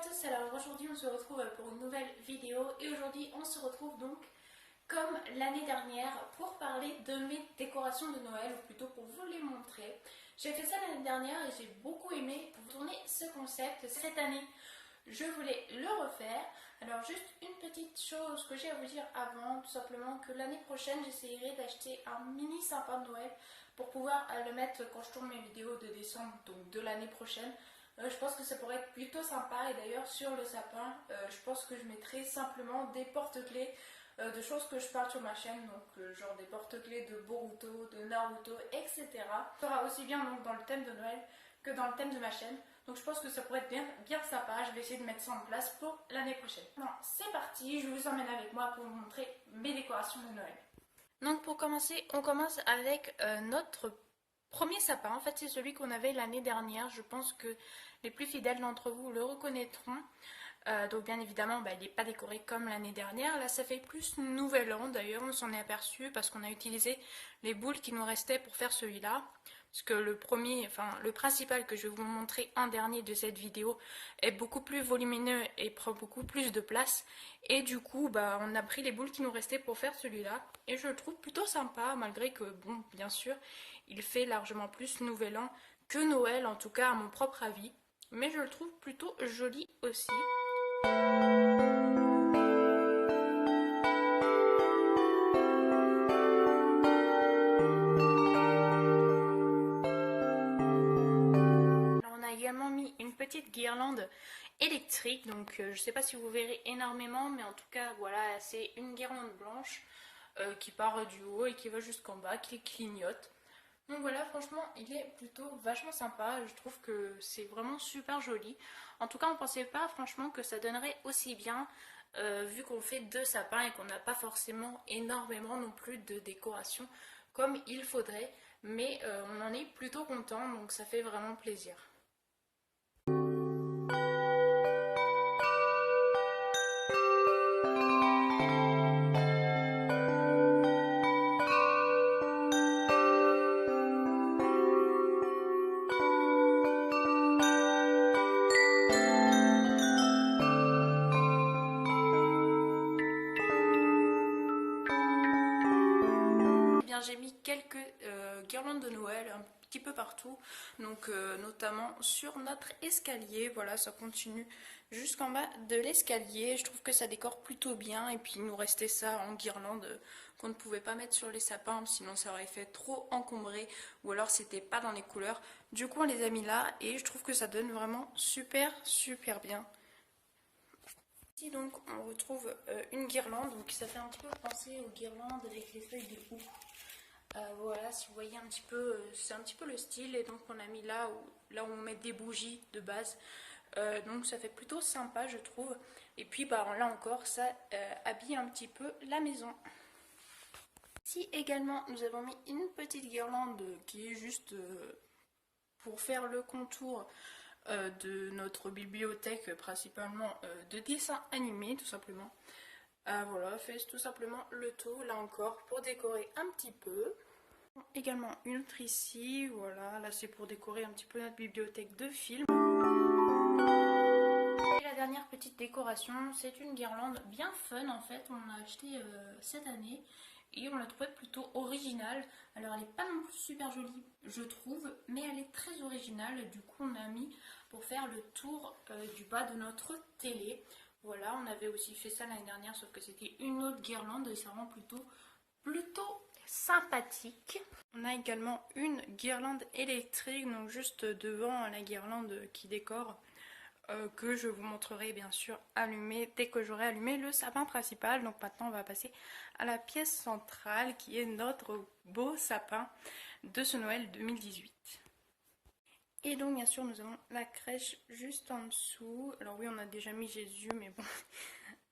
tous, alors aujourd'hui on se retrouve pour une nouvelle vidéo et aujourd'hui on se retrouve donc comme l'année dernière pour parler de mes décorations de Noël ou plutôt pour vous les montrer. J'ai fait ça l'année dernière et j'ai beaucoup aimé vous tourner ce concept. Cette année je voulais le refaire. Alors juste une petite chose que j'ai à vous dire avant, tout simplement que l'année prochaine j'essayerai d'acheter un mini sapin de Noël pour pouvoir le mettre quand je tourne mes vidéos de décembre, donc de l'année prochaine. Je pense que ça pourrait être plutôt sympa et d'ailleurs sur le sapin, je pense que je mettrai simplement des porte-clés de choses que je parle sur ma chaîne, donc genre des porte-clés de Boruto, de Naruto, etc. Ça sera aussi bien donc dans le thème de Noël que dans le thème de ma chaîne. Donc je pense que ça pourrait être bien sympa. Je vais essayer de mettre ça en place pour l'année prochaine. Bon, c'est parti, je vous emmène avec moi pour vous montrer mes décorations de Noël. Donc pour commencer, on commence avec notre premier sapin. En fait, c'est celui qu'on avait l'année dernière. Je pense que les plus fidèles d'entre vous le reconnaîtront. Donc bien évidemment, il n'est pas décoré comme l'année dernière. Là, ça fait plus nouvel an. D'ailleurs, on s'en est aperçu parce qu'on a utilisé les boules qui nous restaient pour faire celui-là. Parce que le principal que je vais vous montrer en dernier de cette vidéo est beaucoup plus volumineux et prend beaucoup plus de place. Et du coup, on a pris les boules qui nous restaient pour faire celui-là. Et je le trouve plutôt sympa, malgré que, bon, bien sûr, il fait largement plus Nouvel An que Noël, en tout cas à mon propre avis. Mais je le trouve plutôt joli aussi. Alors on a également mis une petite guirlande électrique, donc je ne sais pas si vous verrez énormément, mais en tout cas voilà, c'est une guirlande blanche qui part du haut et qui va jusqu'en bas, qui clignote. Donc voilà, franchement, il est plutôt vachement sympa. Je trouve que c'est vraiment super joli. En tout cas, on ne pensait pas franchement que ça donnerait aussi bien, vu qu'on fait deux sapins et qu'on n'a pas forcément énormément non plus de décoration comme il faudrait. Mais on en est plutôt content, donc ça fait vraiment plaisir. J'ai mis quelques guirlandes de Noël un petit peu partout, donc notamment sur notre escalier. Voilà, ça continue jusqu'en bas de l'escalier. Je trouve que ça décore plutôt bien, et puis il nous restait ça en guirlande qu'on ne pouvait pas mettre sur les sapins, sinon ça aurait fait trop encombré, ou alors c'était pas dans les couleurs. Du coup on les a mis là et je trouve que ça donne vraiment super bien. Ici donc on retrouve une guirlande, donc ça fait un petit peu penser aux guirlandes avec les feuilles de houx. Voilà, si vous voyez un petit peu, c'est un petit peu le style, et donc on a mis là où on met des bougies de base. Donc ça fait plutôt sympa, je trouve. Et puis là encore, ça habille un petit peu la maison. Ici également, nous avons mis une petite guirlande qui est juste pour faire le contour de notre bibliothèque, principalement de dessins animés, tout simplement. Voilà, fait tout simplement le tour, là encore, pour décorer un petit peu. Également une autre ici, voilà, là c'est pour décorer un petit peu notre bibliothèque de films. Et la dernière petite décoration, c'est une guirlande bien fun en fait, on l'a acheté cette année et on l'a trouvée plutôt originale. Alors elle n'est pas non plus super jolie je trouve, mais elle est très originale, du coup on a mis pour faire le tour du bas de notre télé. Voilà, on avait aussi fait ça l'année dernière, sauf que c'était une autre guirlande et ça rend plutôt sympathique. On a également une guirlande électrique, donc juste devant la guirlande qui décore, que je vous montrerai bien sûr allumée dès que j'aurai allumé le sapin principal. Donc maintenant on va passer à la pièce centrale qui est notre beau sapin de ce Noël 2018. Et donc bien sûr nous avons la crèche juste en dessous. Alors oui, on a déjà mis Jésus, mais bon,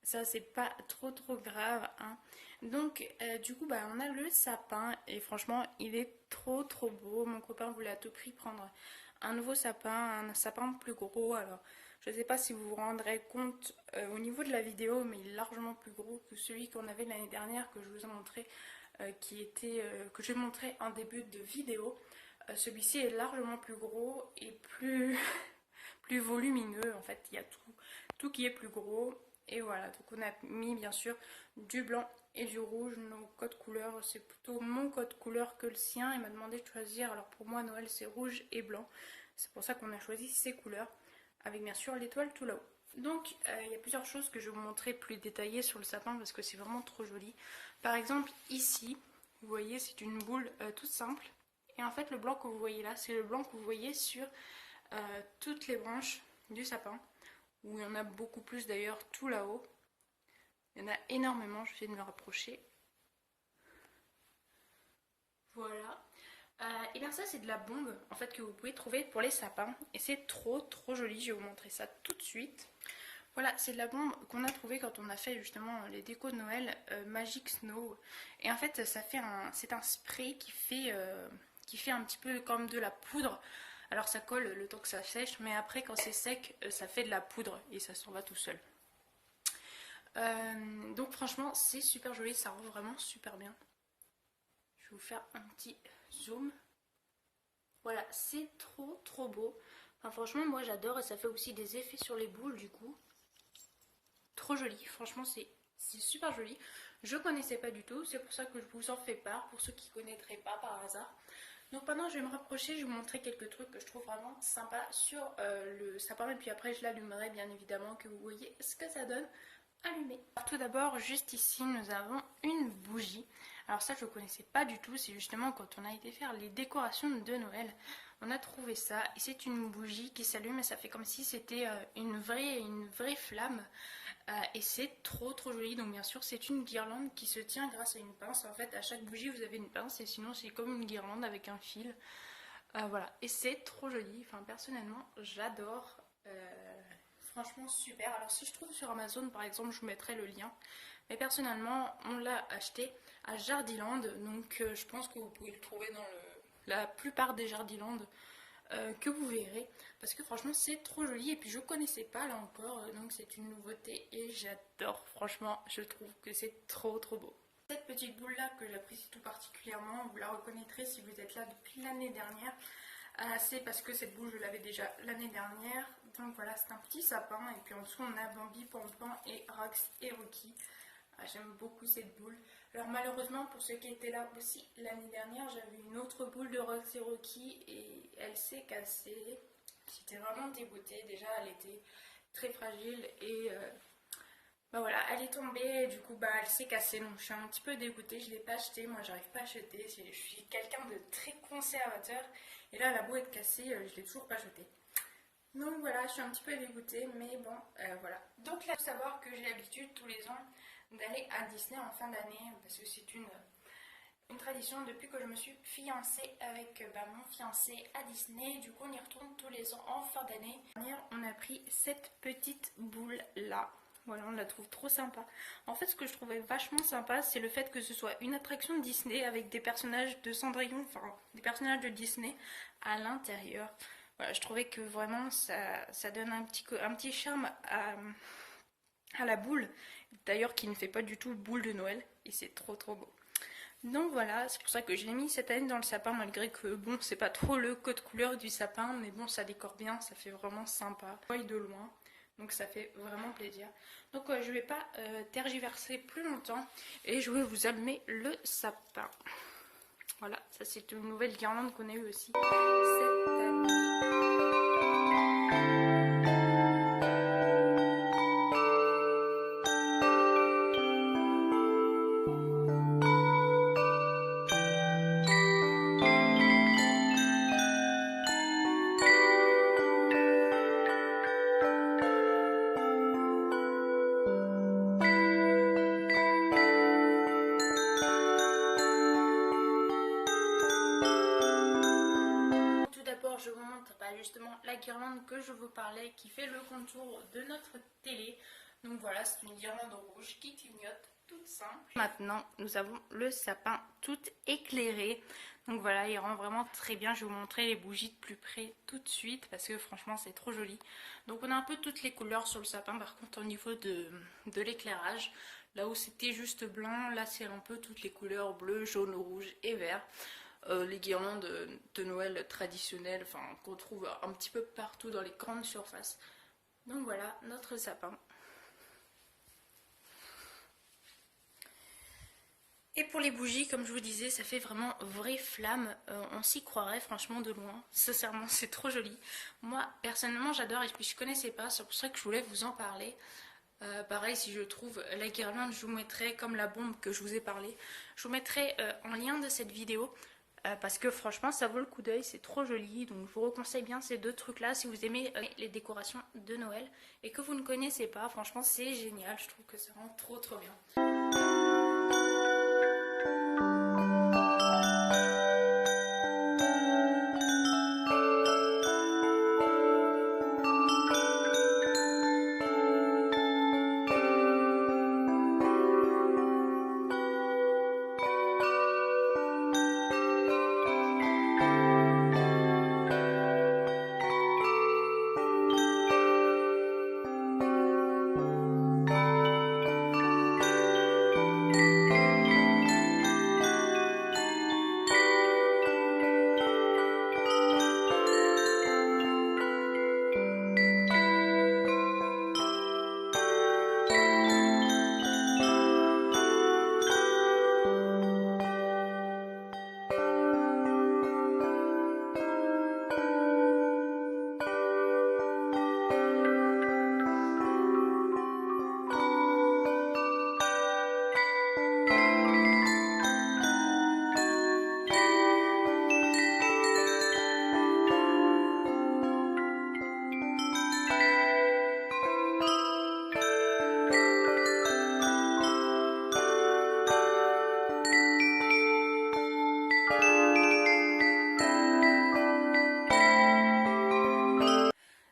ça c'est pas trop grave, hein. Donc du coup on a le sapin et franchement il est trop beau. Mon copain voulait à tout prix prendre un nouveau sapin, un sapin plus gros. Alors je ne sais pas si vous vous rendrez compte au niveau de la vidéo, mais il est largement plus gros que celui qu'on avait l'année dernière, que je vous ai montré, que j'ai montré en début de vidéo. Celui-ci est largement plus gros et plus plus volumineux. En fait, il y a tout qui est plus gros. Et voilà, donc on a mis bien sûr du blanc et du rouge. Nos codes couleurs, c'est plutôt mon code couleur que le sien. Il m'a demandé de choisir. Alors pour moi, Noël, c'est rouge et blanc. C'est pour ça qu'on a choisi ces couleurs. Avec bien sûr l'étoile tout là-haut. Donc il y a plusieurs choses que je vais vous montrer plus détaillées sur le sapin parce que c'est vraiment trop joli. Par exemple ici, vous voyez c'est une boule toute simple. Et en fait le blanc que vous voyez là, c'est le blanc que vous voyez sur toutes les branches du sapin. Où il y en a beaucoup plus d'ailleurs tout là-haut. Il y en a énormément, je viens de me rapprocher. Voilà. Et bien ça c'est de la bombe en fait que vous pouvez trouver pour les sapins. Et c'est trop joli, je vais vous montrer ça tout de suite. Voilà, c'est de la bombe qu'on a trouvé quand on a fait justement les décos de Noël Magic Snow. Et en fait c'est un spray qui fait un petit peu comme de la poudre. Alors ça colle le temps que ça sèche, mais après quand c'est sec, ça fait de la poudre et ça s'en va tout seul. Donc franchement c'est super joli, ça rend vraiment super bien. Je vais vous faire un petit zoom. Voilà, c'est trop beau. Enfin, franchement moi j'adore et ça fait aussi des effets sur les boules du coup. Trop joli, franchement c'est super joli. Je connaissais pas du tout, c'est pour ça que je vous en fais part, pour ceux qui ne connaîtraient pas par hasard. Donc maintenant je vais me rapprocher, je vais vous montrer quelques trucs que je trouve vraiment sympa sur le sapin. Et puis après je l'allumerai bien évidemment, que vous voyez ce que ça donne allumé. Alors, tout d'abord juste ici nous avons une bougie. Alors ça je ne connaissais pas du tout, c'est justement quand on a été faire les décorations de Noël. On a trouvé ça et c'est une bougie qui s'allume et ça fait comme si c'était une vraie flamme. Et c'est trop joli. Donc bien sûr c'est une guirlande qui se tient grâce à une pince. En fait à chaque bougie vous avez une pince et sinon c'est comme une guirlande avec un fil. Voilà, et c'est trop joli. Enfin personnellement j'adore. Franchement super. Alors si je trouve sur Amazon par exemple je vous mettrai le lien. Mais personnellement on l'a acheté à Jardiland. Donc je pense que vous pouvez le trouver dans la plupart des Jardiland que vous verrez, parce que franchement c'est trop joli. Et puis je connaissais pas là encore, donc c'est une nouveauté et j'adore. Franchement je trouve que c'est trop beau. Cette petite boule là que j'apprécie tout particulièrement, vous la reconnaîtrez si vous êtes là depuis l'année dernière. C'est parce que cette boule je l'avais déjà l'année dernière. Donc voilà, c'est un petit sapin et puis en dessous on a Bambi, Pampan et Rox et Rocky. J'aime beaucoup cette boule. Alors malheureusement pour ceux qui étaient là aussi l'année dernière, j'avais une autre boule de Rox et Rocky et elle s'est cassée. J'étais vraiment dégoûtée. Déjà elle était très fragile et bah voilà, elle est tombée et du coup bah elle s'est cassée. Donc je suis un petit peu dégoûtée, je ne l'ai pas acheté. Moi j'arrive pas à acheter, je suis quelqu'un de très conservateur et là la boule est cassée, je ne l'ai toujours pas jetée. Donc voilà, je suis un petit peu dégoûtée, mais bon, voilà. Donc là, il faut savoir que j'ai l'habitude tous les ans d'aller à Disney en fin d'année, parce que c'est une tradition depuis que je me suis fiancée avec mon fiancé à Disney. Du coup, on y retourne tous les ans en fin d'année. On a pris cette petite boule là. Voilà, on la trouve trop sympa. En fait, ce que je trouvais vachement sympa, c'est le fait que ce soit une attraction de Disney avec des personnages de Cendrillon, enfin des personnages de Disney à l'intérieur. Voilà, je trouvais que vraiment ça donne un petit charme à la boule, d'ailleurs qui ne fait pas du tout boule de Noël, et c'est trop beau. Donc voilà, c'est pour ça que je l'ai mis cette année dans le sapin, malgré que bon, c'est pas trop le code couleur du sapin, mais bon, ça décore bien, ça fait vraiment sympa. On voit de loin, donc ça fait vraiment plaisir. Donc je vais pas tergiverser plus longtemps, et je vais vous allumer le sapin. Voilà, ça c'est une nouvelle guirlande qu'on a eue aussi cette année. Je vous montre justement la guirlande que je vous parlais qui fait le contour de notre télé. Donc voilà, c'est une guirlande rouge qui clignote, toute simple. Maintenant, nous avons le sapin tout éclairé. Donc voilà, il rend vraiment très bien. Je vais vous montrer les bougies de plus près tout de suite parce que franchement, c'est trop joli. Donc on a un peu toutes les couleurs sur le sapin. Par contre, au niveau de l'éclairage, là où c'était juste blanc, là c'est un peu toutes les couleurs bleu, jaune, rouge et vert. les guirlandes de Noël traditionnelles, enfin qu'on trouve un petit peu partout dans les grandes surfaces. Donc voilà notre sapin. Et pour les bougies, comme je vous disais, ça fait vraiment vraie flamme. On s'y croirait franchement de loin. Sincèrement, c'est trop joli. Moi, personnellement, j'adore et puis je connaissais pas. C'est pour ça que je voulais vous en parler. Pareil, si je trouve la guirlande, je vous mettrai, comme la bombe que je vous ai parlé, je vous mettrai en lien de cette vidéo. Parce que franchement, ça vaut le coup d'œil. C'est trop joli. Donc, je vous conseille bien ces deux trucs-là si vous aimez les décorations de Noël. Et que vous ne connaissez pas, franchement, c'est génial. Je trouve que ça rend trop trop bien.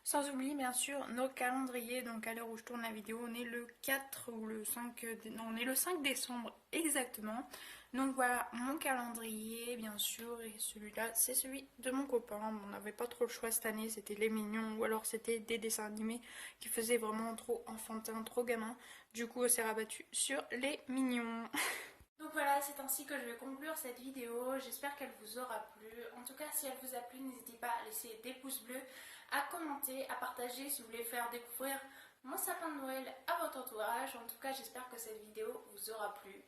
Sans oublier bien sûr nos calendriers, donc à l'heure où je tourne la vidéo, on est le 4 ou le 5, non on est le 5 décembre exactement. Donc voilà mon calendrier bien sûr, et celui-là c'est celui de mon copain. On n'avait pas trop le choix cette année, c'était les mignons ou alors c'était des dessins animés qui faisaient vraiment trop enfantin, trop gamin. Du coup on s'est rabattu sur les mignons. Donc voilà, c'est ainsi que je vais conclure cette vidéo. J'espère qu'elle vous aura plu. En tout cas, si elle vous a plu, n'hésitez pas à laisser des pouces bleus, à commenter, à partager si vous voulez faire découvrir mon sapin de Noël à votre entourage. En tout cas, j'espère que cette vidéo vous aura plu.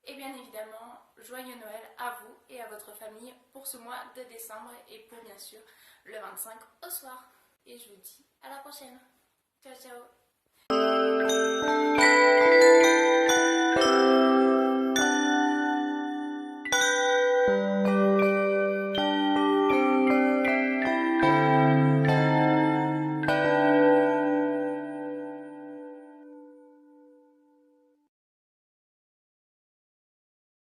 Et bien évidemment, joyeux Noël à vous et à votre famille pour ce mois de décembre et pour bien sûr le 25 au soir. Et je vous dis à la prochaine. Ciao ciao.